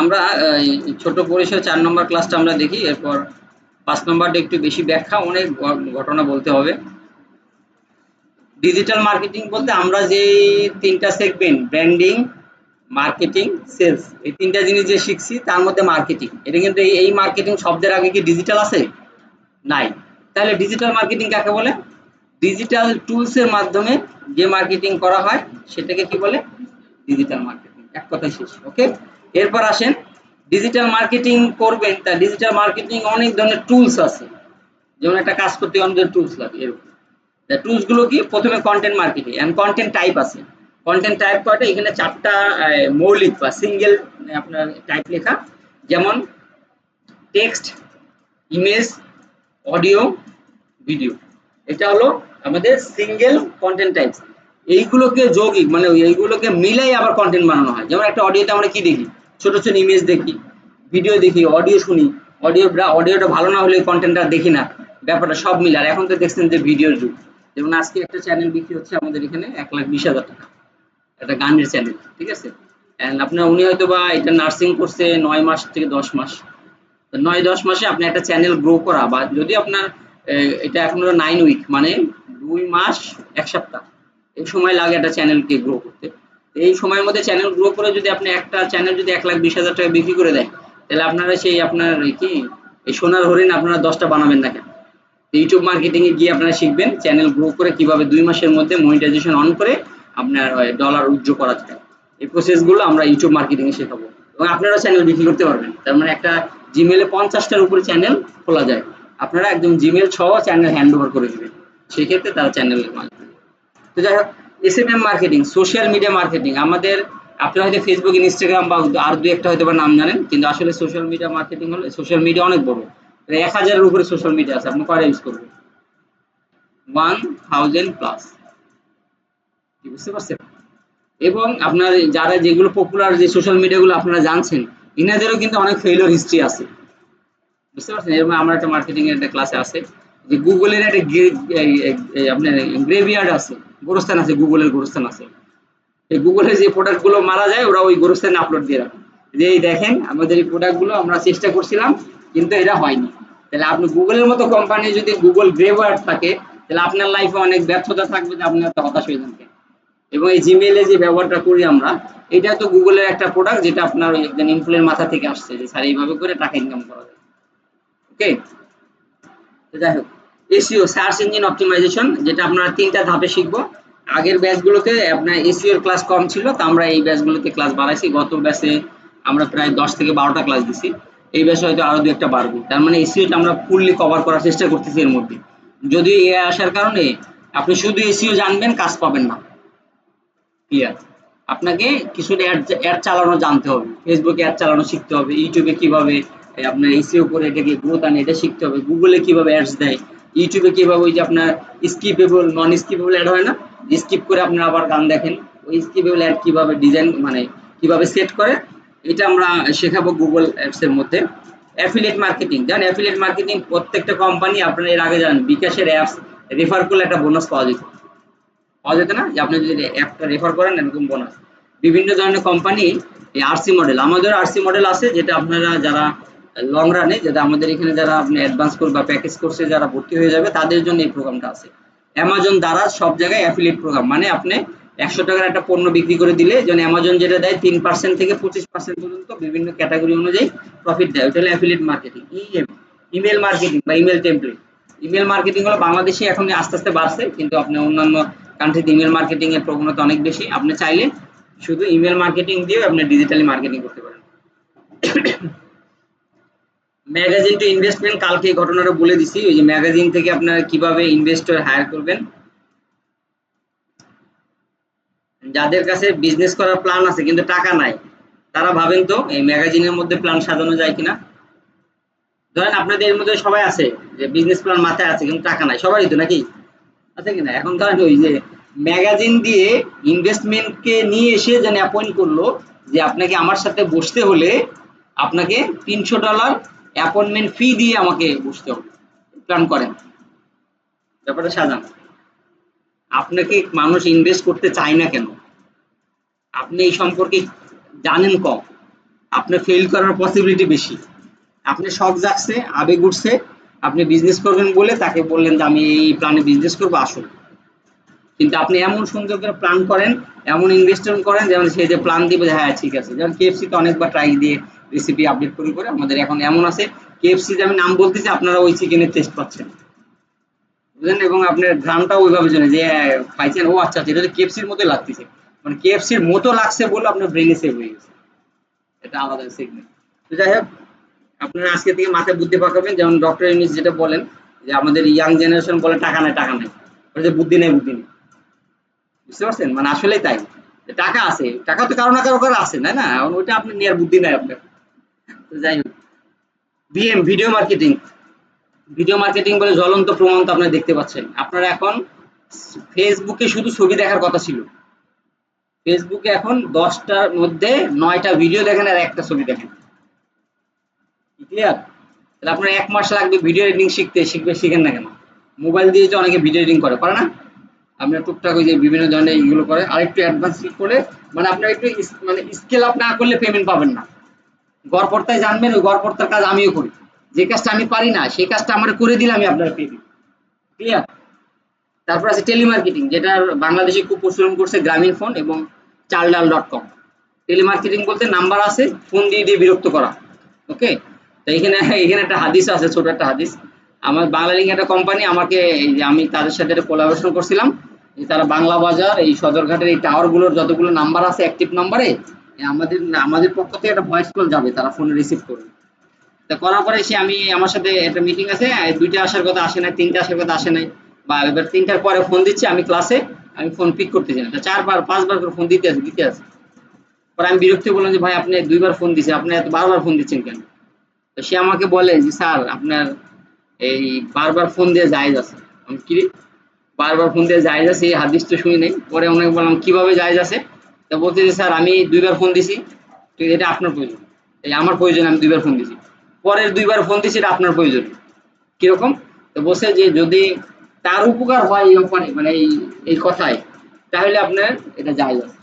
আমরা ছোট পরিসর 4 নম্বর ক্লাসটা আমরা দেখি, এরপর 5 নম্বরটা একটু বেশি ব্যাখ্যা, অনেক ঘটনা বলতে হবে। ডিজিটাল মার্কেটিং বলতে আমরা যে 3টা সেগমেন্ট, ব্র্যান্ডিং, মার্কেটিং, সেলস, এই 3টা জিনিস যে শিখছি তার মধ্যে মার্কেটিং, এটা কিন্তু এই মার্কেটিং শব্দের আগে কি ডিজিটাল আছে? নাই। তাহলে ডিজিটাল মার্কেটিং কাকে বলে? ডিজিটাল টুলস এর মাধ্যমে যে মার্কেটিং করা হয় সেটাকে কি বলে? Digital marketing. এক কথায় শেষ। ওকে, এরপর আসেন, ডিজিটাল মার্কেটিং করবেন, তা ডিজিটাল মার্কেটিং অনেক ধরনের টুলস আছে, যেমন একটা কাজ করতে অনেক ধরনের টুলস লাগে। এরকম টুলস গুলো কি? প্রথমে content marketing and content type আছে। কন্টেন্ট টাইপ কয়টা? এখানে 4টা মৌলিক বা সিঙ্গেল আপনার টাইপ লেখা, যেমন টেক্সট, ইমেজ, অডিও, ভিডিও। এটা হলো আমাদের সিঙ্গেল কন্টেন্ট টাইপস। এইগুলোকে যৌগিক মানে এইগুলোকে মিলাই আবার কন্টেন্ট বানানো হয়। যেমন একটা অডিওতে আমরা কি দেখি? ছোট ছোট ইমেজ দেখি, ভিডিও দেখি, অডিও শুনি। অডিওটা ভালো না হলে কন্টেন্টটা দেখি না। ব্যাপারটা সব মিলে। আর এখন তো দেখছেন যে ভিডিওর যুগ। যেমন আজকে একটা চ্যানেল বিক্রি হচ্ছে আমাদের এখানে 1,20,000 টাকা, একটা গানের চ্যানেল, ঠিক আছে? এন্ড আপনার উনি হয়তো বা এটা নার্সিং করছে 9 মাস থেকে 10 মাস। 9-10 মাসে আপনি একটা চ্যানেল গ্রো করা, বা যদি আপনার এটা এখন 9 উইক মানে 2 মাস 1 সপ্তাহ এই সময় লাগে একটা চ্যানেলকে গ্রো করতে। এই সময়ের মধ্যে চ্যানেল গ্রো করে যদি আপনি একটা চ্যানেল যদি 1,20,000 টাকা বিক্রি করে দেয়, তাহলে আপনারা সেই আপনার কি এই সোনার হরিণ আপনারা 10টা বানাবেন না কেন? ইউটিউব মার্কেটিং এ গিয়ে আপনারা শিখবেন চ্যানেল গ্রো করে কিভাবে 2 মাসের মধ্যে মনিটাইজেশন অন করে আপনার ডলার উইথড্র করা যায়। এই প্রসেস গুলো আমরা ইউটিউব মার্কেটিং এ শেখাবো, এবং আপনারা চ্যানেল বিক্রি করতে পারবেন। তার মানে একটা জিমেলে 50টার উপরে চ্যানেল খোলা যায়। আপনারা একদম জিমেল সহ চ্যানেল হ্যান্ড ওভার করে দিবেন, সেক্ষেত্রে তারা চ্যানেল মার্কেটিং। তো যাই হোক, SMM marketing, social media marketing. আমাদের আপনারা হয়তো ফেসবুক, ইনস্টাগ্রাম বা আর দুই একটা হয়তো বা নাম জানেন, কিন্তু আসলে সোশ্যাল মিডিয়া মার্কেটিং হলে সোশ্যাল মিডিয়া অনেক বড়। 1,000-এর উপরে সোশ্যাল মিডিয়া আছে, আপনি কয়টা ইউজ করবেন? 1000 প্লাস। বুঝতে পারছেন? এবং আপনার যারা যেগুলো পপুলার যে সোশ্যাল মিডিয়া গুলো আপনারা জানছেন, ইনাদেরও কিন্তু অনেক ফেইলিওর হিস্ট্রি আছে। বুঝতে পারছেন? এরকম আমার একটা মার্কেটিং এর একটা ক্লাসে আছে যে গুগলের একটা আপনার গ্রেভিয়ার্ড আছে, গোরস্থান আছে, গুগলের গোরস্থান আছে। এই গুগলের যে প্রোডাক্ট গুলো মারা যায় ওরা ওই গোরস্থানে আপলোড দিয়ে রাখে, যে এই দেখেন আমাদের এই প্রোডাক্ট গুলো আমরা চেষ্টা করছিলাম কিন্তু এটা হয়নি। তাহলে আপনি গুগলের মতো কোম্পানি যদি গুগল গ্রেভিয়ার্ড থাকে, তাহলে আপনার লাইফে অনেক ব্যর্থতা থাকবে, যে আপনি এত হতাশ হয়ে যাবেন। এবং এই জিমেইলে যে ব্যবহারটা করি আমরা, এটা তো গুগলের একটা প্রোডাক্ট, যেটা আপনার ওই একজন ইনফ্লুয়ের মাথা থেকে আসছে যে স্যার এইভাবে করে টাকা ইনকাম করা যায়। ওকে, তো যাই হোক, এসইও সার্চ ইঞ্জিন অপটিমাইজেশন, যেটা আপনারা 3টা ধাপে শিখবো। আগের ব্যাচগুলোতে আপনার এসইও এর ক্লাস কম ছিল, তো আমরা এই ব্যাচগুলোতে ক্লাস বাড়াইছি। গত ব্যাচে আমরা প্রায় 10 থেকে 12টা ক্লাস দিছি। এই ব্যাচে হয়তো আরো 2-একটা বাড়বে। তার মানে এসইওটা আমরা ফুললি কভার করার চেষ্টা করতেছি এর মধ্যে। যদিও এআই আসার কারণে আপনি শুধু এসইও জানবেন, কাজ পাবেন না। ক্লিয়ার? আপনাকে কিছুটা অ্যাড চালানো জানতে হবে। ফেসবুকে অ্যাড চালানো শিখতে হবে। ইউটিউবে কিভাবে আপনার এসইও করে এটাকে গ্রোথ আনে এটা শিখতে হবে। গুগলে কিভাবে অ্যাডস দেয়। ইউটিউবে কিভাবে ওই যে আপনার স্কিপেবল, নন স্কিপেবল অ্যাড হয় না? স্কিপ করে আপনারা আবার গান দেখেন। ওই স্কিপেবল অ্যাড কিভাবে ডিজাইন মানে কিভাবে সেট করে, এটা আমরা শেখাবো গুগল অ্যাডস এর মধ্যে। অ্যাফিলিয়েট মার্কেটিং, জানেন অ্যাফিলিয়েট মার্কেটিং প্রত্যেকটা কোম্পানি আপনারা এর আগে জানেন বিকাশের অ্যাপস রেফার করলে একটা বোনাস পাওয়া যেত না, যে আপনি যদি অ্যাপটা রেফার করেন এরকম বোনাস। বিভিন্ন ধরনের কোম্পানি এই আরসি মডেল, আমাদের আরসি মডেল আছে, যেটা আপনারা যারা লং রানে, যেটা আমাদের এখানে যারা আপনি অ্যাডভান্স কোর্স বা প্যাকেজ কোর্সে যারা ভর্তি হয়ে যাবে তাদের জন্য এই প্রোগ্রামটা আছে। অ্যামাজন দ্বারা সব জায়গায় অ্যাফিলিয়েট প্রোগ্রাম, মানে আপনি 100 টাকার একটা পণ্য বিক্রি করে দিলে যেন অ্যামাজন যেটা দেয় 3% থেকে 25% পর্যন্ত বিভিন্ন ক্যাটাগরি অনুযায়ী প্রফিট দেয়, ওটা হলো অ্যাফিলিয়েট মার্কেটিং। ইমেল মার্কেটিং বা ইমেল টেমপ্লেট, ইমেল মার্কেটিং হলো বাংলাদেশে এখন আস্তে আস্তে বাড়ছে, কিন্তু আপনি অন্যান্য কান্ট্রিতে ইমেল মার্কেটিং এর প্রবণতা অনেক বেশি। আপনি চাইলে শুধু ইমেল মার্কেটিং দিয়ে আপনি ডিজিটালি মার্কেটিং করতে পারেন। ম্যাগাজিন টু ইনভেস্টমেন্ট, কালকে এই ঘটনাটা বলে দিছি, ওই যে ম্যাগাজিন থেকে আপনারা কিভাবে ইনভেস্টর হায়ার করবেন। যাদের কাছে বিজনেস করার প্ল্যান আছে কিন্তু টাকা নাই, তারা ভাবেন তো এই ম্যাগাজিনের মধ্যে প্ল্যান সাজানো যায় কিনা। ধরেন আপনাদের এর মধ্যে সবাই আছে যে বিজনেস প্ল্যান মাথায় আছে কিন্তু টাকা নাই, সবারই তো নাকি আছে কিনা? এখন ধরেন ওই যে ম্যাগাজিন দিয়ে ইনভেস্টমেন্টকে নিয়ে এসে যেন অ্যাপয়েন্ট করলো যে আপনাকে আমার সাথে বসতে হলে আপনাকে $300 অ্যাপয়েন্টমেন্ট ফি দিয়ে আমাকে বসতে হবে, প্ল্যান করেন, ব্যাপারটা সাজান। আপনাকে মানুষ ইনভেস্ট করতে চায় না কেন? আপনি এই সম্পর্কে জানেন কম। আপনার ফেল করার পসিবিলিটি বেশি। আপনি শখ জাগছে, আবেগ উঠছে, আপনি বিজনেস করবেন বলে তাকে বললেন যে আমি এই প্ল্যানে বিজনেস করবো, আসুন। কিন্তু আপনি এমন সুন্দর করে প্ল্যান করেন, এমন ইনভেস্টমেন্ট করেন যেমন সে যে প্ল্যান দিবে যে হ্যাঁ ঠিক আছে। যেমন কেএফসি তে অনেকবার ট্রাই দিয়ে রেসিপি আপডেট করে করে আমাদের এখন এমন আছে, কেএফসি যে আমি নাম বলতেছি আপনারা ওই চিকেনের টেস্ট পাচ্ছেন, বুঝলেন? এবং আপনার ঘ্রাণটাও ওইভাবে জানে যে খাইছেন, ও আচ্ছা আচ্ছা, এটা তো কেএফসির মতোই লাগতেছে, মানে কেএফসির মতো লাগছে বলে আপনার ব্রেনে সেভ হয়ে গেছে। এটা আলাদা সেগমেন্ট। তো যাই হোক, আপনারা আজকে থেকে মাথায় বুদ্ধি পাকাবেন। যেমন ডক্টর ইউনূস যেটা বলেন যে আমাদের ইয়াং জেনারেশন বলে টাকা নাই টাকা নাই, ওই যে বুদ্ধি নেই বুদ্ধি নেই, বুঝতে পারছেন? মানে আসলেই তাই। যে টাকা আছে, টাকা তো কারো না কারো কারো আছে, তাই না? এখন ওইটা আপনি নেওয়ার বুদ্ধি নাই আপনার। তো যাই হোক, VM video marketing, video marketing বলে জ্বলন্ত প্রমাণ তো আপনারা দেখতে পাচ্ছেন। আপনারা এখন ফেসবুকে শুধু ছবি দেখার কথা ছিল, ফেসবুকে এখন 10টার মধ্যে 9টা ভিডিও দেখেন আর একটা ছবি দেখেন। ক্লিয়ার? তাহলে আপনার 1 মাস লাগবে ভিডিও এডিটিং শিখতে, শিখেন না কেন? মোবাইল দিয়ে যে অনেকে ভিডিও এডিটিং করে, পারে না? আপনার টুকটাক ওই যে বিভিন্ন ধরনের এগুলো করে, আরেকটু অ্যাডভান্স করে, মানে আপনার একটু মানে স্কেল আপ না করলে পেমেন্ট পাবেন না। গড়পড়তায় জানবেন, ওই গড়পড়তার কাজ আমিও করি। যে কাজটা আমি পারি না সেই কাজটা আমার করে দিলে আমি আপনার পেয়ে দিই। ক্লিয়ার? তারপর আছে টেলিমার্কেটিং, যেটা বাংলাদেশে খুব প্রচলন করছে গ্রামীণ ফোন এবং চালডাল.কম। টেলিমার্কেটিং বলতে নাম্বার আছে, ফোন দিয়ে দিয়ে বিরক্ত করা। ওকে? তো এখানে এখানে একটা হাদিস আছে, ছোট একটা হাদিস। আমার বাংলালিংক একটা কোম্পানি আমাকে, এই যে আমি তাদের সাথে একটা কোলাবোরেশন করছিলাম, যে তারা বাংলা বাজার এই সদরঘাটের এই টাওয়ার গুলোর যতগুলো নাম্বার আছে অ্যাক্টিভ নাম্বারে আমাদের আমাদের পক্ষ থেকে একটা ভয়েস কল যাবে, তারা ফোন রিসিভ করবে। তা করার পরে সে আমি আমার সাথে একটা মিটিং আছে, 2টা আসার কথা আসে নাই, 3টা আসার কথা আসে নাই, বা এবার 3টার পরে ফোন দিচ্ছি আমি ক্লাসে, আমি ফোন পিক করতেছি না, 4বার 5বার করে ফোন দিতে আছে। পরে আমি বিরক্ত বললাম যে ভাই আপনি 2বার ফোন দিচ্ছেন, আপনি এত বারবার ফোন দিচ্ছেন কেন? তো সে আমাকে বলে যে স্যার আপনার এই বারবার ফোন দিয়ে জায়েজ আছে। আমি কি রে? বারবার ফোন দিয়ে জায়েজ আছে, এই হাদিস তো শুনি নাই। পরে ওনাকে বললাম কিভাবে জায়েজ আছে? তা বলছে যে স্যার আমি 2বার ফোন দিছি, তো এটা আপনার প্রয়োজন, এই আমার প্রয়োজন আমি 2বার ফোন দিছি, পরের 2বার ফোন দিছি এটা আপনার প্রয়োজন। কিরকম? তো বলছে যে যদি তার উপকার হয় এই অফারে, মানে এই কথায়, তাহলে আপনার এটা জায়েজ আছে।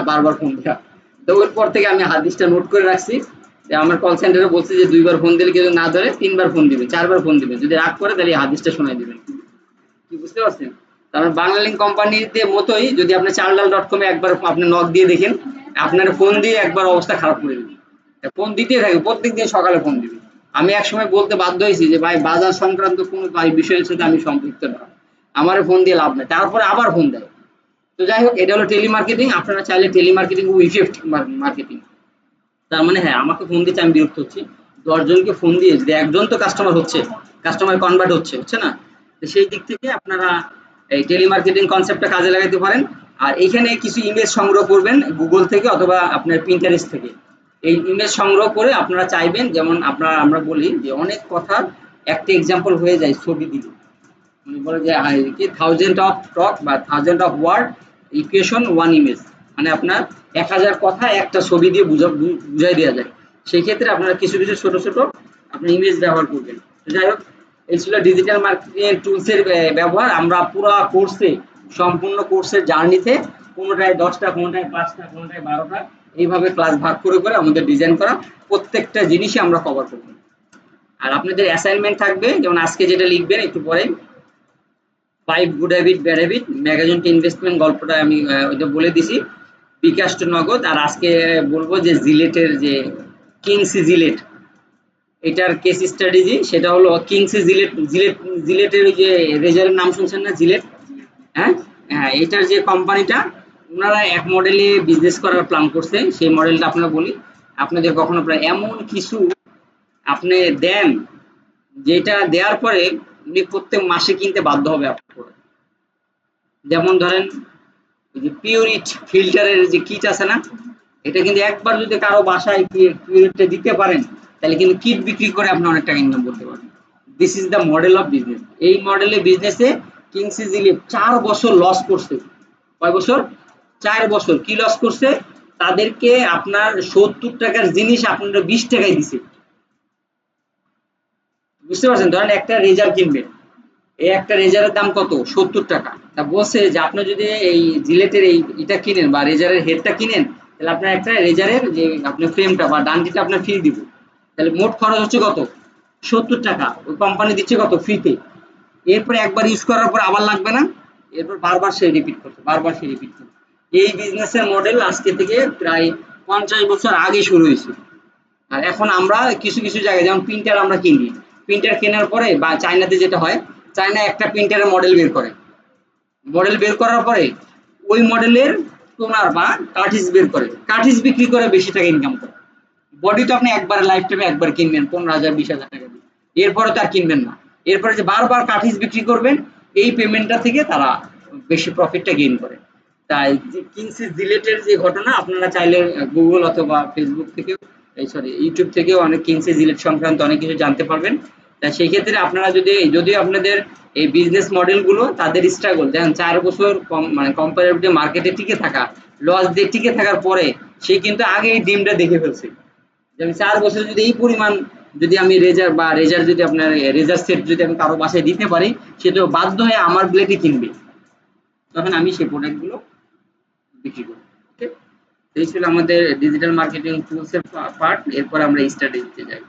বারবার ফোন দেওয়া। তো ওর পর থেকে আমি হাদিসটা নোট করে রাখছি, যে আমার কল সেন্টারে বলছে যে 2বার ফোন দিলে কেউ না ধরে 3বার ফোন দিবে, 4বার ফোন দিবে, যদি রাগ করে তাহলে এই হাদিসটা শোনাই দিবেন। কি বুঝতে পারছেন? তারপর বাংলালিংক কোম্পানিতে মতোই যদি আপনি চালডাল.কমে একবার আপনি নক দিয়ে দেখেন, আপনার ফোন দিয়ে একবার অবস্থা খারাপ করে দিবে। ফোন দিতেই থাকে, প্রত্যেকদিন সকালে ফোন দিবে। আমি একসময় বলতে বাধ্য হয়েছি যে ভাই বাজার সংক্রান্ত কোনো বিষয়ের সাথে আমি সম্পৃক্ত না, আমারে ফোন দিয়ে লাভ নেই। তারপরে আবার ফোন দেয়। তো যাই হোক, এটা হলো টেলিমার্কেটিং। আপনারা চাইলে টেলিমার্কেটিং খুব ইফেক্টিভ মার্কেটিং। তার মানে হ্যাঁ, আমাকে ফোন দিতে আমি বিরক্ত হচ্ছি, 10 জনকে ফোন দিয়ে যদি একজন তো কাস্টমার হচ্ছে, কাস্টমার কনভার্ট হচ্ছে না? তো সেই দিক থেকে আপনারা এই টেলিমার্কেটিং কনসেপ্টটা কাজে লাগাতে পারেন। আর এখানে কিছু ইমেজ সংগ্রহ করবেন গুগল থেকে অথবা আপনার পিন্টারেস্ট থেকে। এই ইমেজ সংগ্রহ করে আপনারা চাইবেন, যেমন আমরা বলি যে অনেক কথার একটা এক্সাম্পল হয়ে যায় ছবি দিলে। মানে বলে যে কি 1000 অফ টক বা 1000 of word equation one image, মানে আপনার 1000 কথা একটা ছবি দিয়ে বুঝাই দেওয়া যায়। সেই ক্ষেত্রে আপনারা কিছু কিছু ছোট ছোট আপনার ইমেজ ব্যবহার করবেন। তো যাই হোক, এই ছিল ডিজিটাল মার্কেটিং এর টুলস এর ব্যবহার। আমরা পুরো কোর্সে, সম্পূর্ণ কোর্সের জার্নিতে কোনোটায় 10টা, কোনোটায় 5টা, কোনোটায় 12টা, এইভাবে ক্লাস ভাগ করে করে আমাদের ডিজাইন করা, প্রত্যেকটা জিনিসই আমরা কভার করব। আর আপনাদের অ্যাসাইনমেন্ট থাকবে, যেমন আজকে যেটা লিখবেন একটু পরে, 5 good habit bad habit, magazine to investment গল্পটা আমি ওইটা বলে দিছি, বিকাশ টু নগদ। আর আজকে বলবো যে জিলেটের যে কিংসি জিলেট, এটার কেস স্টাডি সেটা হলো কিংসি জিলেট। জিলেটের ওই যে রেজারের নাম শুনছেন না, জিলেট? হ্যাঁ, হ্যাঁ, এটার যে কোম্পানিটা, ওনারা এক মডেলে বিজনেস করার প্ল্যান করছে। সেই মডেলটা আপনারা বলি, আপনাদের কখনো প্রায় এমন কিছু আপনি দেন, যেটা দেওয়ার পরে উনি প্রত্যেক মাসে কিনতে বাধ্য হবে আপনার। যেমন ধরেন ওই যে পিউরিট ফিল্টারের যে কিট আছে না, এটা কিন্তু একবার যদি কারো বাসায় পিউরিটটা দিতে পারেন, তাহলে কিন্তু কিট বিক্রি করে আপনি অনেক টাকা ইনকাম করতে পারবেন। This is the model of business. এই মডেলে বিজনেসে কিংসি জিলিপ 4 বছর লস করছে। কয় বছর? 4 বছর। কি লস করছে? তাদেরকে আপনার 70 টাকার জিনিস আপনারা 20 টাকায় দিছে। বুঝতে পারছেন? ধরেন একটা রেজার কিনবেন, এই একটা রেজারের দাম কত? 70 টাকা। তা বলছে যে আপনি যদি এই জিলেটের এটা কিনেন বা রেজারের হেডটা কিনেন, তাহলে আপনার একটা রেজারের যে আপনার ফ্রেমটা বা ডান্ডিটা আপনার ফ্রি দিব, তাহলে মোট খরচ হচ্ছে কত, 70 টাকা, ওই কোম্পানি দিচ্ছে কত, ফ্রিতে। এরপরে একবার ইউজ করার পর আবার লাগবে না, এরপর বারবার সে রিপিট করছে, বারবার সে রিপিট করছে। এই বিজনেসের মডেল আজকে থেকে প্রায় 50 বছর আগে শুরু হয়েছে। আর এখন আমরা কিছু কিছু জায়গায় যেমন প্রিন্টার আমরা কিনি, প্রিন্টার কেনার পরে বা চায়নাতে যেটা হয়, চায়না একটা প্রিন্টারের মডেল বের করে, মডেল বের করার পরে ওই মডেলের টোনার বা কার্ট্রিজ বের করে, কার্ট্রিজ বিক্রি করে বেশি টাকা ইনকাম করে। বডি তো আপনি একবার লাইফ টাইমে একবার কিনবেন 15,000 20,000 টাকা দিয়ে, এরপরে তো আর কিনবেন না। এরপরে যে বারবার কার্ট্রিজ বিক্রি করবেন, এই পেমেন্টটা থেকে তারা বেশি প্রফিটটা গেইন করে। তাই যে কিনসি জিলেটের যে ঘটনা, আপনারা চাইলে গুগল অথবা ফেসবুক থেকেও, সরি ইউটিউব থেকেও অনেক কিনসি জিলেট সংক্রান্ত অনেক কিছু জানতে পারবেন। তা সেই ক্ষেত্রে আপনারা যদি যদিও আপনাদের এই বিজনেস মডেলগুলো তাদের স্ট্রাগল দেখেন, 4 বছর মানে কম্পারেটিভ মার্কেটে টিকে থাকা, লস দিয়ে টিকে থাকার পরে সে কিন্তু আগে এই ডিমটা দেখে ফেলছে যে আমি 4 বছর যদি এই পরিমাণ, যদি আমি রেজার বা রেজার যদি আপনার রেজার সেট যদি আমি কারো বাসায় দিতে পারি, সে তো বাধ্য হয়ে আমার ব্লেডই কিনবে, তখন আমি সেই প্রোডাক্টগুলো বিক্রি করব। ওকে, এই ছিল আমাদের ডিজিটাল মার্কেটিং টুলস এর পার্ট। এরপর আমরা স্ট্র্যাটেজিতে যাই।